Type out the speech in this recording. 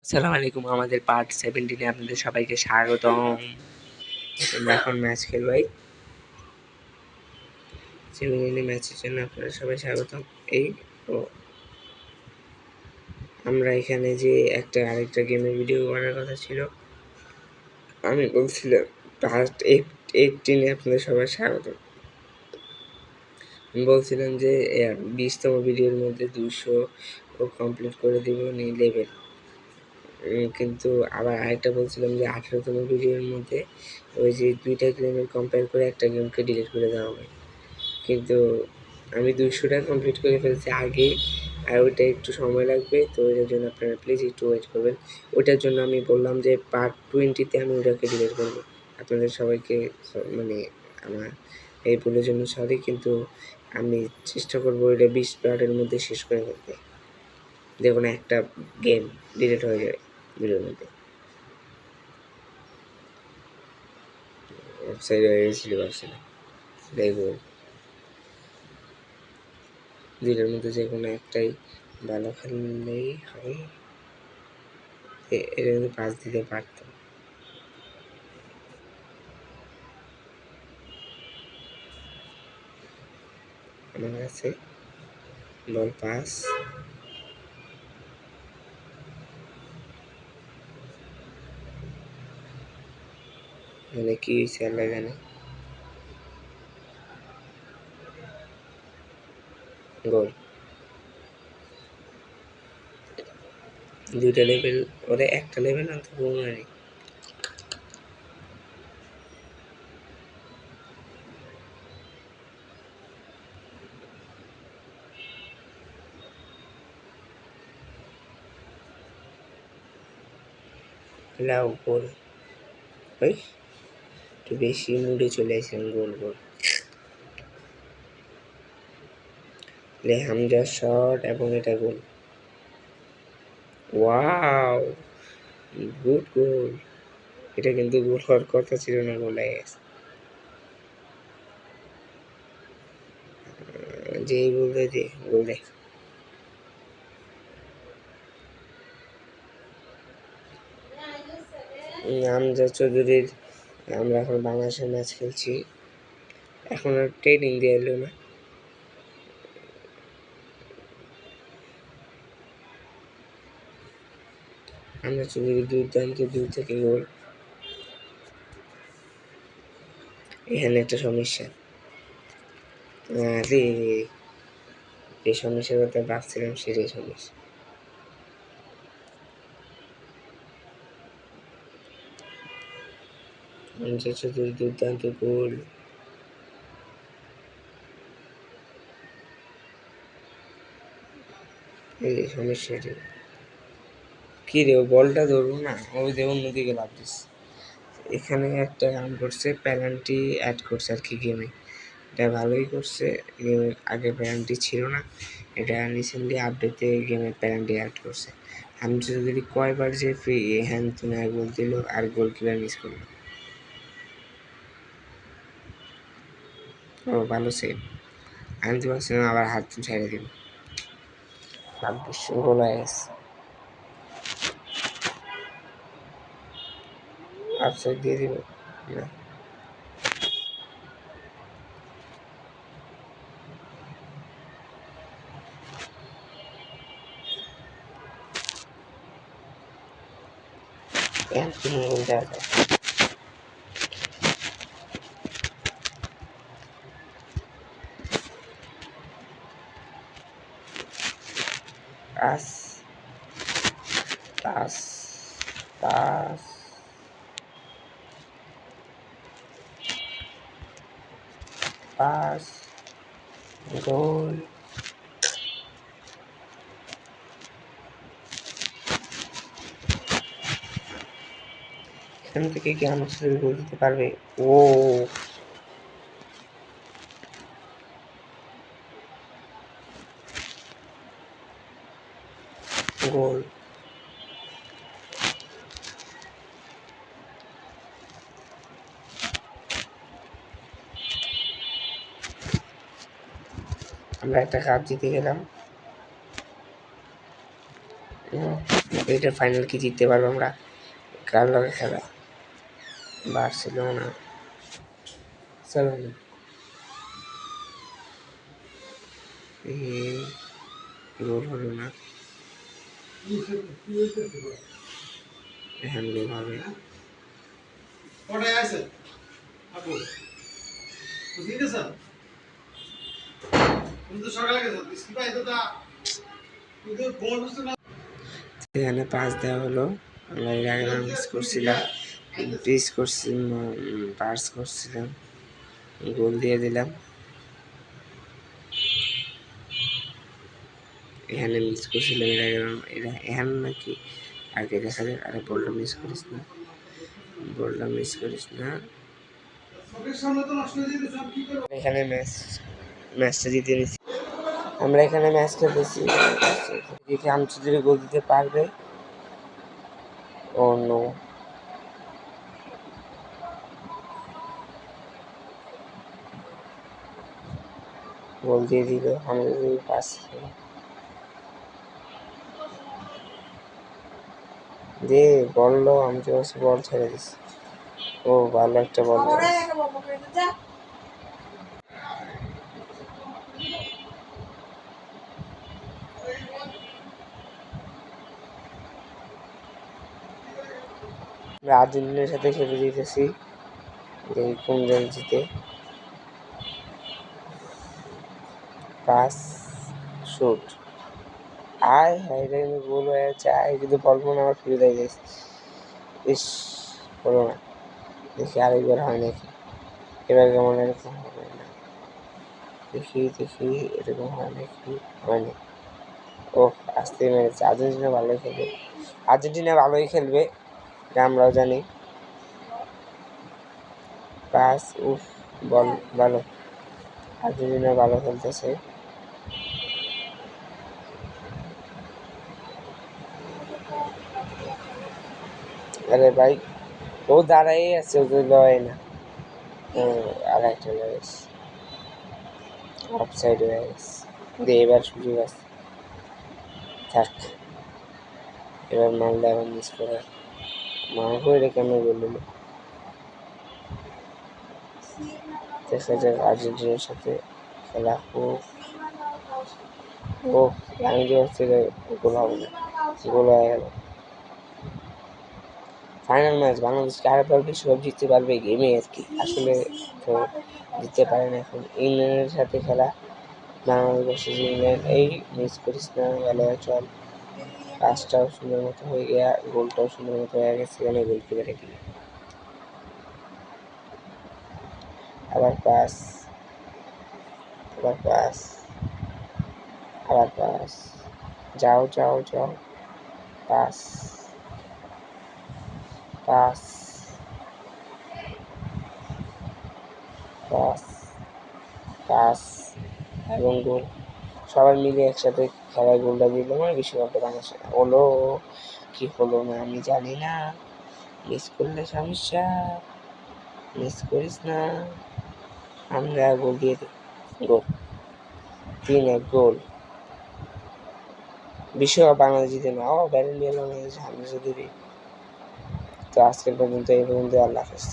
আসসালামু আলাইকুম। আমাদের পার্ট 17 এ আপনাদের সবাইকে স্বাগতম। আমরা এখন ম্যাচ খেলব। 17 ম্যাচের জন্য আপনারা সবাই স্বাগতম। এই ও আমরা এখানে যে আরেকটা গেমের ভিডিও করার কথা ছিল, আমি বলছিলাম পার্ট 18 এ আপনাদের সবাই স্বাগতম। আমি বলছিলাম যে 20তম ভিডিওর মধ্যে 200 কমপ্লিট করে দিব লেভেল। কিন্তু আবার আরেকটা বলছিলাম যে 18তম ভিডিওর মধ্যে ওই যে 2টা গেমের কম্পেয়ার করে একটা গেমকে ডিলিট করে দেওয়া হবে। কিন্তু আমি 200টা কমপ্লিট করে ফেলছি আগেই, আর ওইটা একটু সময় লাগবে। তো এটার জন্য আপনারা প্লিজ একটু ওয়েট করবেন। ওইটার জন্য আমি বললাম যে পার্ট 20তে আমি ওটাকে ডিলিট করবো। আপনাদের সবাইকে মানে আমার এই ভুলের জন্য সরি, কিন্তু আমি চেষ্টা করবো এটা 20 পার্টের মধ্যে শেষ করে ফেলতে। দেখুন একটা গেম ডিলিট হয়ে যায় ভিডিওর মধ্যে। অফসাইড হয়ে গেছিল ভাবছিলাম। দেখুন দুইটার মধ্যে যে কোনো একটাই ভালো খেললেই হয়। এটা কিন্তু পাস দিতে পারতাম। আমার কাছে বল পাস, মানে কি হয়েছে আল্লাহ জানে। গোল। দুইটা লেভেল, ওরা একটা লেভেল আনতে পারি। লাও গোল। ওই একটু বেশি মুডে চলে আসলাম। গোল গোল হামজা শট এবং এটা গোল। ওয়াও, গুড গোল। এটা কিন্তু গোল হওয়ার কথা ছিল না, গোল হয়ে গেছে। যে গোল দেয় গোল দেয়। হামজা চৌধুরীর, আমরা এখন বাংলাদেশের ম্যাচ খেলছি। এখন আর ট্রেনিং দিয়ে এলো না। আমরা চৌধুরী দুর্দান্ত দূর থেকে গোল। এখানে একটা সমস্যা। আরে যে সমস্যার কথা ভাবছিলাম সেটাই সমস্যা। হামজা চৌধুরী দুর্দান্ত গোল। এই সমস্যাটি কি রে, বলটা ধরবো না, ওই যে অন্যদিকে লাভ দিচ্ছে। এখানে একটা কাম করছে, প্যানাল্টি অ্যাড করছে আর কি গেমে। এটা ভালোই করছে। গেমের আগে প্যানাল্টি ছিল না, এটা রিসেন্টলি আপডেটে গেমের প্যানাল্টি অ্যাড করছে। হামজা চৌধুরী কয়বার যে ফ্রি হ্যান্ড তুলে গোল দিল, আর গোল কিপার মিস করলো। ও ভালো সেভ। আমি তো ভাবছিলাম আবার হাত ছেড়ে দিব। ভাগ্যিস গোল হয়ে গেছে। অফসাইড দিয়ে দিব না। গোল দেওয়া যায়। পাস পাস পাস পাস গোল। এখান থেকে কি আমার সাথে গোল দিতে পারবে? ও গোল। আমরা একটা কাপ জিতে গেলাম। এটা ফাইনাল কি জিততে পারবো আমরা? কার লগে খেলা? বার্সেলোনা। চলো না, গোল হলো না, এখন গোল হবে। এখানে পাস দেওয়া হলো, আমরা এর আগে মিস করছিলাম, পাস করছিলাম, গোল দিয়ে দিলাম। এখানে মিস করছিলাম এর আগে, এখানে নাকি আগে দেখা যাক। আরে বলটা মিস করিস না, বলটা মিস করিস না। এখানে ম্যাচটা জিতে নিচ্ছি আমরা, এখানে ম্যাচ খেলতেছি। দেখি আমচুদিরে গোল দিতে পারবে। ও নো, গোল দিয়ে দিল। আমরা পাস দে, বললো আমি তো বল ছেড়ে দিচ্ছি। ও ভালো একটা বল। আর্জেন্টিনার সাথে খেলে দিতেছি, কোন দল জিতে। পাস, শুট, আয় হায় রে, গোল হয়ে যায় কিন্তু বল মনে আমার ফিরে দেয় গেছে। ইস, হলো না। দেখি আরেকবার হয় নাকি, এবার কেমন এরকম হবে না। দেখি এরকম হয় নাকি, হয়নি। ও আসতে মেরেছে। আর্জেন্টিনা ভালোই খেলবে, আর্জেন্টিনা ভালোই খেলবে, আমরাও জানি। পাস, উফ, বল ভালো, আর্জেন্টিনা ভালো খেলতেছে। আরে ভাই, ও দাঁড়াই আছে, ও লয় না। ও আর একটা লয়েস, অফসাইড হয়ে গেছে। এবার সুযোগ আছে, থাক। এবার মালদা আবার মিস করে, মারবো। এটা কেন বললো? দেখা যাক আর্জেন্টিনার সাথে খেলা হোক। ও আমি যে হচ্ছে গোল হবে না, গোল হয়ে গেল। ফাইনাল ম্যাচ, বাংলাদেশ কি আরেকবার বিশ্বকাপ জিততে পারবে গেমে আর কি, আসলে তো জিততে পারে না। এখন ইংল্যান্ডের সাথে খেলা, বাংলাদেশ ভার্সেস ইংল্যান্ড। এই মিস করিস না, ভালো চল। পাসটাও সুন্দর মতো হয়ে গিয়া, গোলটাও সুন্দর মতো হয়ে গেছে। এখানে গোল কিপারে কি, আবার পাস, আবার পাস, আবার পাস, যাও যাও যাও, পাস, পাস, পাস, পাস এবং গোল। সবাই মিলে একসাথে খেলায় গোলটা দিল, মানে বিশ্বকাপটা বাংলাদেশ হলো কি হলো না আমি জানি না। মিস করলে সমস্যা, মিস করিস না। আমরা গোল দিয়ে দিই, গোল, 3-1 গোল। বিশ্বকাপ বাংলাদেশ জিতে না, ব্যালেন্ডিয়ার বাংলাদেশ হামজা চৌধুরী। তো আজকের পর্যন্ত এই পর্যন্ত, আল্লাহ হাফেজ।